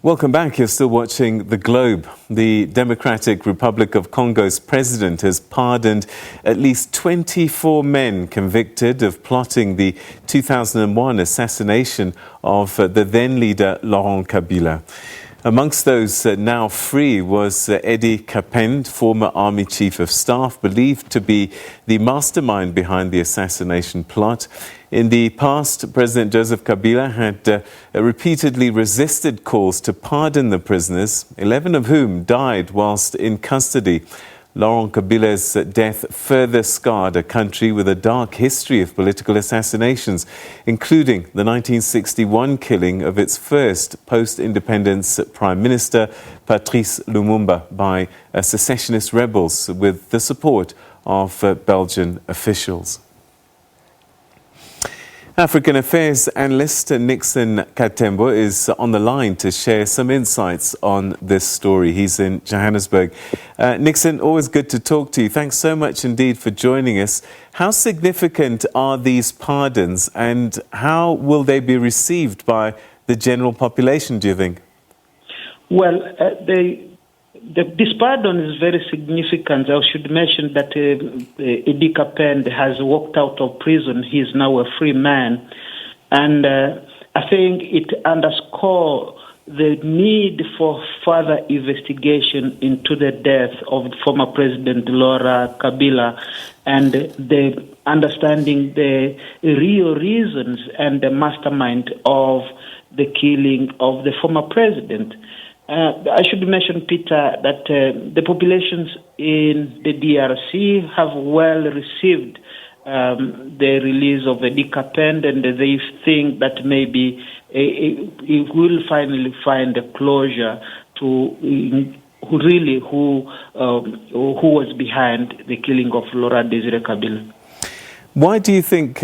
Welcome back. You're still watching The Globe. The Democratic Republic of Congo's president has pardoned at least 24 men convicted of plotting the 2001 assassination of the then leader Laurent Kabila. Amongst those now free was Eddy Kapend, former army chief of staff, believed to be the mastermind behind the assassination plot. In the past, President Joseph Kabila had repeatedly resisted calls to pardon the prisoners, 11 of whom died whilst in custody. Laurent Kabila's death further scarred a country with a dark history of political assassinations, including the 1961 killing of its first post-independence Prime Minister, Patrice Lumumba, by secessionist rebels with the support of Belgian officials. African Affairs Analyst Nixon Katembo is on the line to share some insights on this story. He's in Johannesburg. Nixon, always good to talk to you. Thanks so much indeed for joining us. How significant are these pardons and how will they be received by the general population, do you think? Well, this pardon is very significant. I should mention that Eddy Kapend has walked out of prison. He is now a free man. And I think it underscores the need for further investigation into the death of former President Laurent Kabila and the understanding the real reasons and the mastermind of the killing of the former president. I should mention, Peter, that the populations in the DRC have well received the release of Eddy Kapend, and they think that maybe it will finally find a closure to who was behind the killing of Laurent Kabila. Why do you think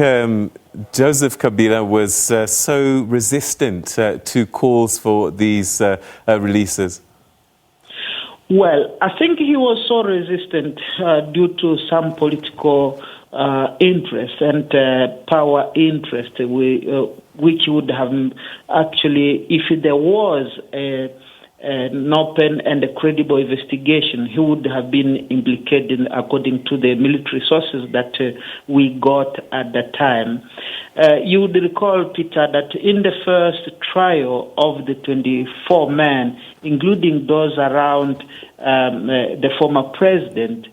Joseph Kabila was so resistant to calls for these releases? Well, I think he was so resistant due to some political interest and power interest, which would have actually, if there was an open and a credible investigation, he would have been implicated according to the military sources that we got at the time. You would recall, Peter, that in the first trial of the 24 men, including those around the former president,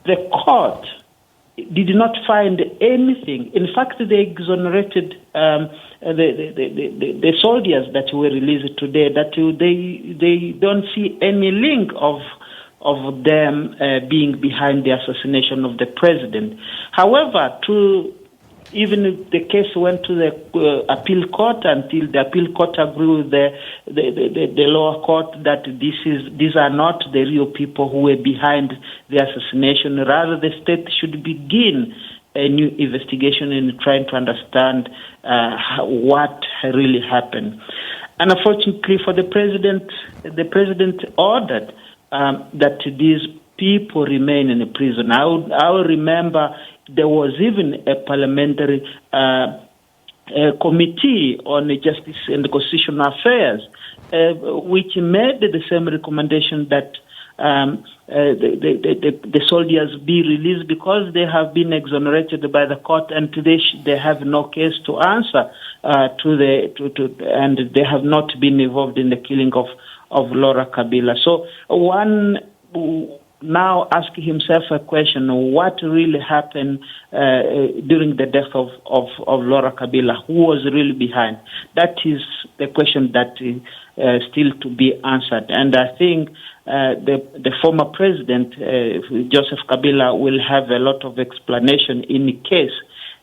the court did not find anything. In fact, they exonerated the soldiers that were released today, that they don't see any link of them being behind the assassination of the president. However, even if the case went to the appeal court, until the appeal court agreed with the lower court that these are not the real people who were behind the assassination. Rather, the state should begin a new investigation in trying to understand what really happened. And unfortunately for the president ordered that these people remain in the prison. I will remember there was even a parliamentary committee on justice and constitutional affairs, which made the same recommendation that the soldiers be released because they have been exonerated by the court and they have no case to answer and they have not been involved in the killing of Laurent Kabila. So one now ask himself a question: what really happened during the death of Laurent Kabila? Who was really behind? That is the question that is still to be answered. And I think the former president, Joseph Kabila, will have a lot of explanation in case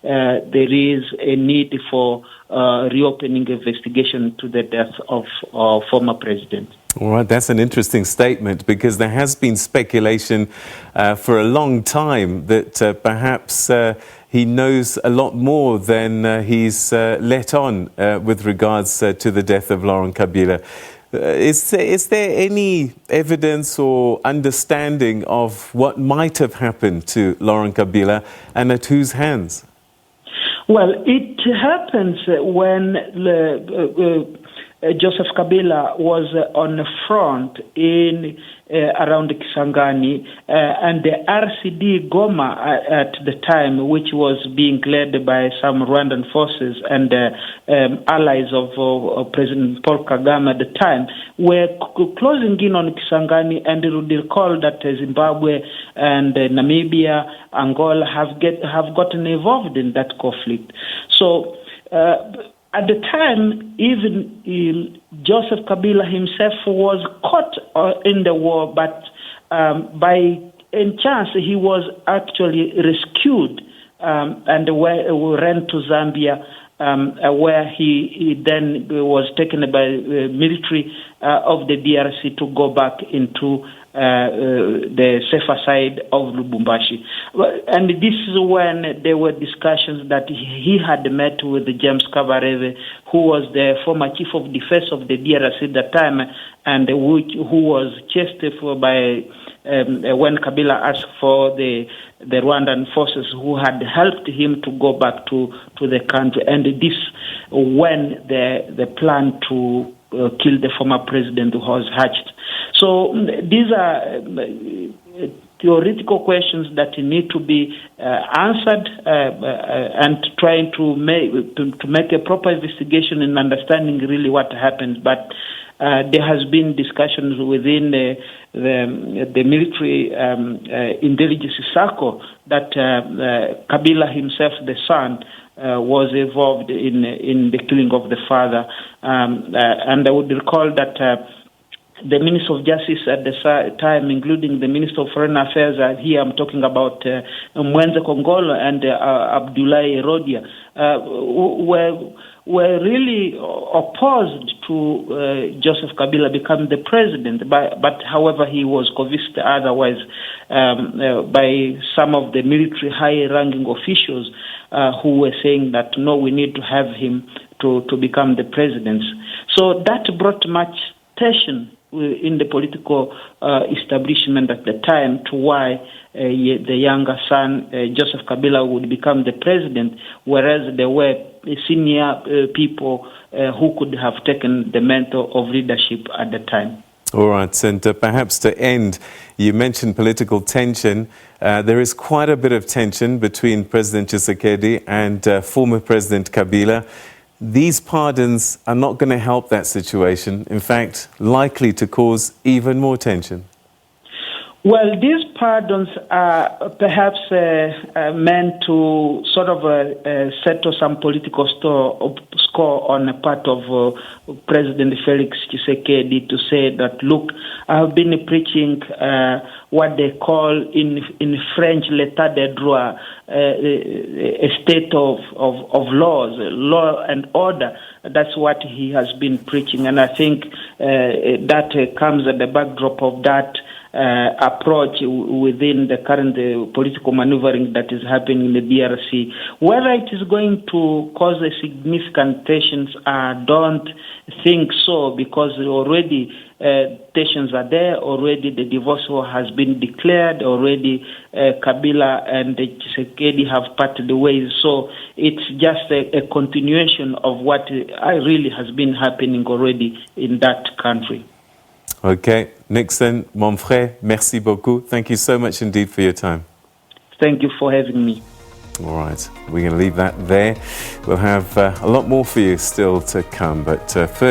there is a need for reopening investigation to the death of former president. All right, that's an interesting statement, because there has been speculation for a long time that perhaps he knows a lot more than he's let on with regards to the death of Laurent Kabila. Is there any evidence or understanding of what might have happened to Laurent Kabila and at whose hands? Well, it happens when Joseph Kabila was on the front in around Kisangani, and the RCD Goma at the time, which was being led by some Rwandan forces and allies of President Paul Kagame at the time, were closing in on Kisangani, and you would recall that Zimbabwe and Namibia, Angola have gotten involved in that conflict. So at the time, even Joseph Kabila himself was caught in the war, but by chance he was actually rescued and ran to Zambia, where he then was taken by military of the DRC to go back into the safer side of Lubumbashi. And this is when there were discussions that he had met with James Kabarebe, who was the former chief of defense of the DRC at that time, and who was chased by when Kabila asked for the Rwandan forces who had helped him to go back to the country. And this when the plan to kill the former president was hatched. So these are theoretical questions that need to be answered and trying to make a proper investigation and understanding really what happened. But there has been discussions within the military intelligence circle that Kabila himself, the son, was involved in the killing of the father. And I would recall that the Minister of Justice at the time, including the Minister of Foreign Affairs, here I'm talking about Mwenze Kongolo and Abdoulaye Rodia, were really opposed to Joseph Kabila becoming the president. But however, he was convinced otherwise by some of the military high-ranking officials who were saying that, no, we need to have him to become the president. So that brought much tension in the political establishment at the time to why the younger son, Joseph Kabila, would become the president, whereas there were senior people who could have taken the mantle of leadership at the time. All right, and perhaps to end, you mentioned political tension. There is quite a bit of tension between President Tshisekedi and former President Kabila. These pardons are not going to help that situation, in fact, likely to cause even more tension. Well, these pardons are perhaps meant to sort of settle some political score on the part of President Felix Tshisekedi to say that, look, I've been preaching what they call in French l'état de droit, a state of laws, law and order. That's what he has been preaching, and I think that comes at the backdrop of that approach within the current political maneuvering that is happening in the DRC. Whether it is going to cause a significant tensions, I don't think so, because already tensions are there. Already the divorce has been declared. Already Kabila and Tshisekedi have parted ways. So it's just a continuation of what really has been happening already in that country. Okay, Nixon, mon frère, merci beaucoup. Thank you so much indeed for your time. Thank you for having me. All right, we're going to leave that there. We'll have a lot more for you still to come, but first